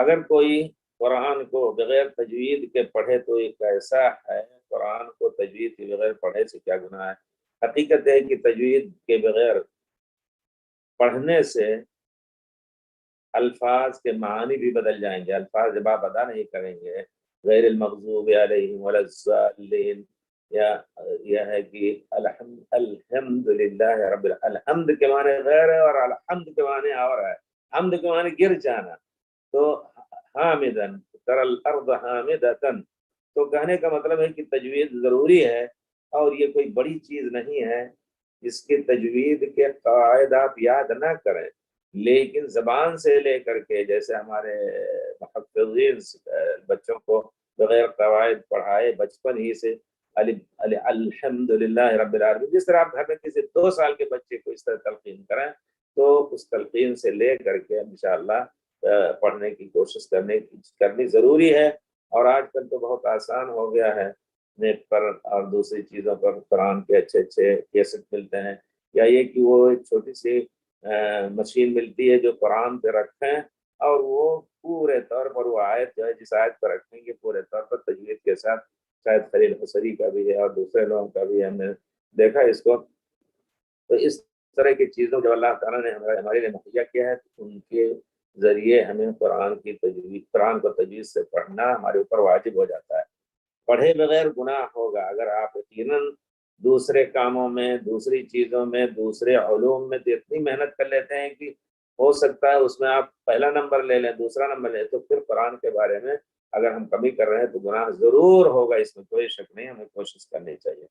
اگر کوئی قرآن کو بغیر تجوید کے پڑھے تو یہ کیسا ہے؟ قرآن کو تجوید کے بغیر پڑھے سے کیا گناہ ہے؟ حقیقت ہے کہ تجوید کے بغیر پڑھنے سے الفاظ کے معنی بھی بدل جائیں گے، الفاظ جب آپ ادا نہیں کریں گے غیر المغضوب علیہم ولا الضالین، یا یہ ہے کہ الحمد للہ رب الحمد کے معنی غیر ہے اور الحمد کے معنی اور ہے۔ حمد کے معنی گر جانا، تو حامدن تر الارض حامدتن، تو کہنے کا مطلب ہے کہ تجوید ضروری ہے اور یہ کوئی بڑی چیز نہیں ہے جس کی تجوید کے قواعد آپ یاد نہ کریں، لیکن زبان سے لے کر کے جیسے ہمارے محفظین بچوں کو بغیر قواعد پڑھائے بچپن ہی سے الحمد للہ رب العالمین، جس طرح آپ گھر میں کسی 2 سال کے بچے کو اس طرح تلقین کریں تو اس تلقین سے لے کر کے انشاءاللہ پڑھنے کی کوشش کرنی ضروری ہے۔ اور آج کل تو بہت آسان ہو گیا ہے، نیٹ پر اور دوسری چیزوں پر قرآن کے اچھے اچھے کیسٹ ملتے ہیں، یا یہ کہ وہ ایک چھوٹی سی مشین ملتی ہے جو قرآن پہ رکھیں اور وہ پورے طور پر وہ آیت جو ہے جس آیت پر رکھیں گے پورے طور پر تجوید کے ساتھ، شاید خلیل حسری کا بھی ہے اور دوسرے لوگوں کا بھی ہے، ہم نے دیکھا اس کو۔ تو اس طرح کی چیزوں جو اللہ تعالیٰ نے ہمارے لیے مہیا کیا ہے، ان کے ذریعے ہمیں قرآن کو تجوید سے پڑھنا ہمارے اوپر واجب ہو جاتا ہے۔ پڑھے بغیر گناہ ہوگا اگر آپ یقیناً دوسرے کاموں میں، دوسری چیزوں میں، دوسرے علوم میں تو اتنی محنت کر لیتے ہیں کہ ہو سکتا ہے اس میں آپ پہلا نمبر لے لیں، دوسرا نمبر لیں، تو پھر قرآن کے بارے میں اگر ہم کمی کر رہے ہیں تو گناہ ضرور ہوگا، اس میں کوئی شک نہیں، ہمیں کوشش کرنی چاہیے۔